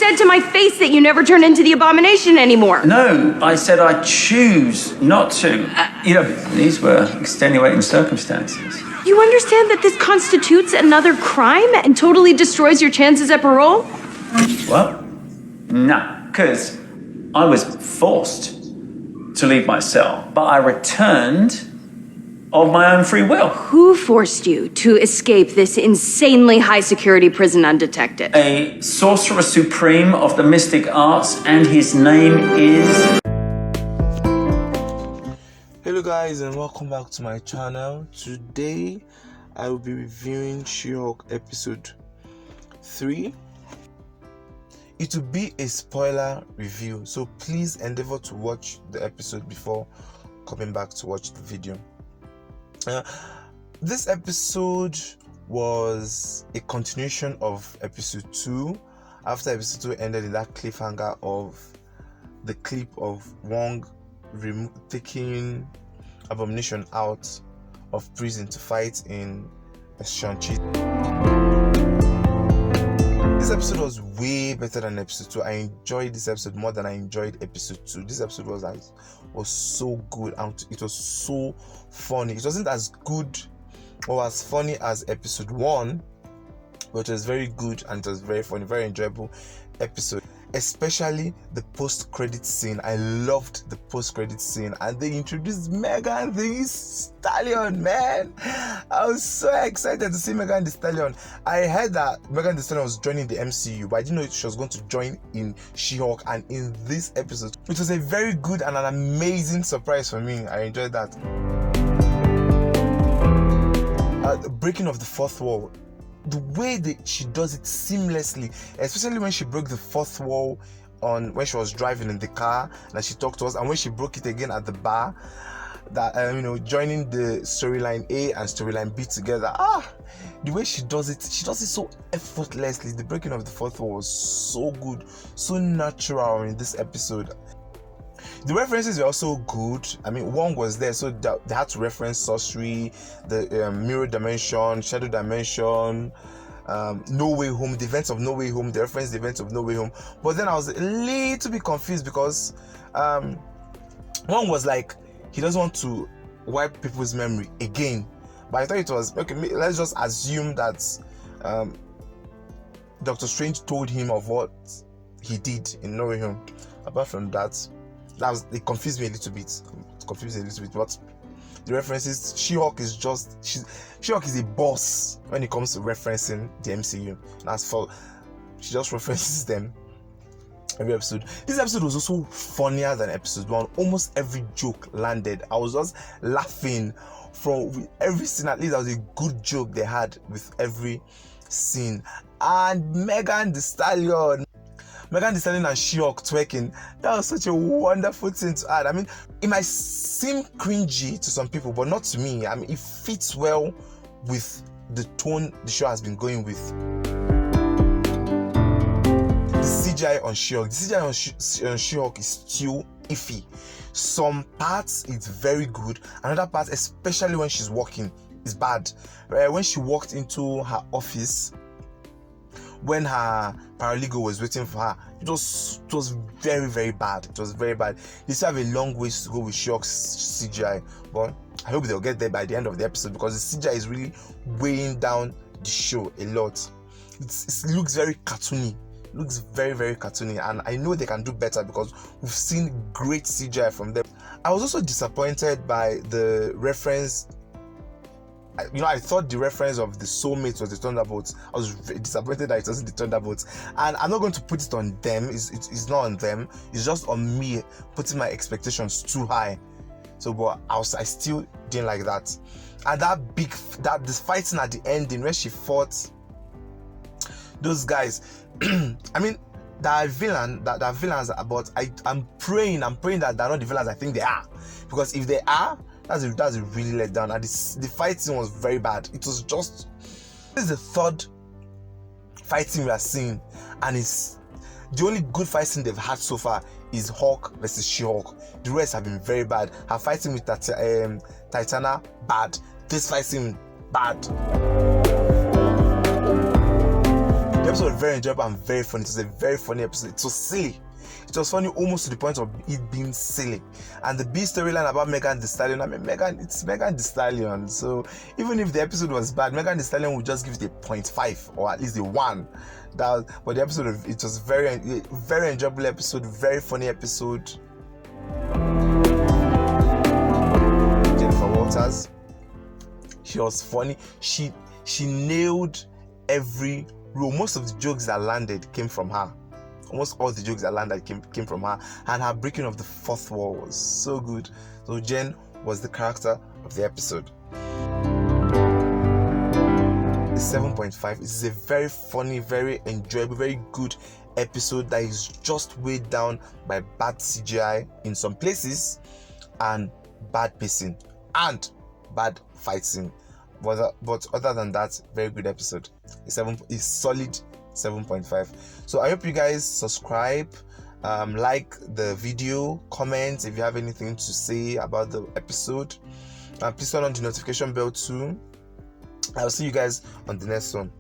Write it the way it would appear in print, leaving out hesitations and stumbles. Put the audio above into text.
said to my face that you never turn into the abomination anymore. No, I said I choose not to. These were extenuating circumstances. You understand that this constitutes another crime and totally destroys your chances at parole? What? No, because I was forced to leave my cell, but I returned of my own free will. Who forced you to escape this insanely high-security prison undetected? A sorcerer supreme of the mystic arts, and his name is... Hello guys, and welcome back to my channel. Today I will be reviewing She-Hulk episode 3. It will be a spoiler review, so please endeavor to watch the episode before coming back to watch the video. This episode was a continuation of episode 2 after episode 2 ended in that cliffhanger of the clip of Wong taking Abomination out of prison to fight in Shang-Chi. This episode was way better than episode 2. I enjoyed this episode more than I enjoyed episode 2. This episode was so good and it was so funny. It wasn't as good or as funny as episode 1, but it was very good and it was very funny, very enjoyable episode. Especially the post-credit scene. I loved the post-credit scene, and they introduced Megan Thee Stallion, man. I was so excited to see Megan Thee Stallion. I heard that Megan Thee Stallion was joining the MCU, but I didn't know she was going to join in She-Hulk and in this episode. It was a very good and an amazing surprise for me. I enjoyed that. The breaking of the fourth wall. The way that she does it seamlessly, especially when she broke the fourth wall when she was driving in the car and she talked to us, and when she broke it again at the bar, that joining the storyline A and storyline B together. The way she does it so effortlessly. The breaking of the fourth wall was so good, so natural in this episode. The references were also good. I mean, Wong was there, so they had to reference sorcery, the mirror dimension, shadow dimension, No Way Home, the events of No Way Home. They referenced the events of No Way Home. But then I was a little bit confused because Wong was like, he doesn't want to wipe people's memory again. But I thought it was, okay, let's just assume that Doctor Strange told him of what he did in No Way Home. Apart from that, it confused me a little bit. But the references, She-Hulk is She-Hulk is a boss when it comes to referencing the MCU. That's for she just references them every episode. This episode was also funnier than episode 1. Almost every joke landed. I was just laughing from every scene. At least that was a good joke they had with every scene. And Megan Thee Stallion and She-Hulk twerking, that was such a wonderful thing to add. I mean, it might seem cringy to some people, but not to me. I mean, it fits well with the tone the show has been going with. The CGI on She-Hulk is still iffy. Some parts it's very good, another part, especially when she's walking, is bad. When she walked into her office, when her paralegal was waiting for her, it was very, very bad. It was very bad. They still have a long ways to go with She-Hulk's CGI, but I hope they'll get there by the end of the episode, because the CGI is really weighing down the show a lot. It looks very cartoony. It looks very, very cartoony, and I know they can do better because we've seen great CGI from them. I was also disappointed by the reference. I thought the reference of the soulmates was the Thunderbolts. I was disappointed that it wasn't the Thunderbolts, and I'm not going to put it on them. It's not on them. It's just on me putting my expectations too high. So, but I still didn't like that. And this fighting at the ending where she fought those guys. I mean, they're villains, but I'm praying that they're not the villains I think they are, because if they are, that's a really let down. And the fight scene was very bad. It was just, this is the third fight scene we are seeing, and it's the only good fight scene they've had so far is Hulk versus She-Hulk. The rest have been very bad. Her fighting with Titana, bad. This fight scene, bad. The episode was very enjoyable and very funny. It was a very funny episode. It was silly. It was funny almost to the point of it being silly. And the big storyline about Megan Thee Stallion, it's Megan Thee Stallion. So even if the episode was bad, Megan Thee Stallion would just give it a 0.5 or at least a 1. But the episode, it was very enjoyable episode, very funny episode. Jennifer Walters, she was funny. She nailed every role. Most of the jokes that landed came from her. Almost all the jokes that landed came from her, and her breaking of the fourth wall was so good. So Jen was the character of the episode. The 7.5 is a very funny, very enjoyable, very good episode that is just weighed down by bad CGI in some places and bad pacing and bad fight scene. But other than that, very good episode. It's solid 7.5. So I hope you guys subscribe, like the video, comment if you have anything to say about the episode, and please turn on the notification bell too. I'll see you guys on the next one.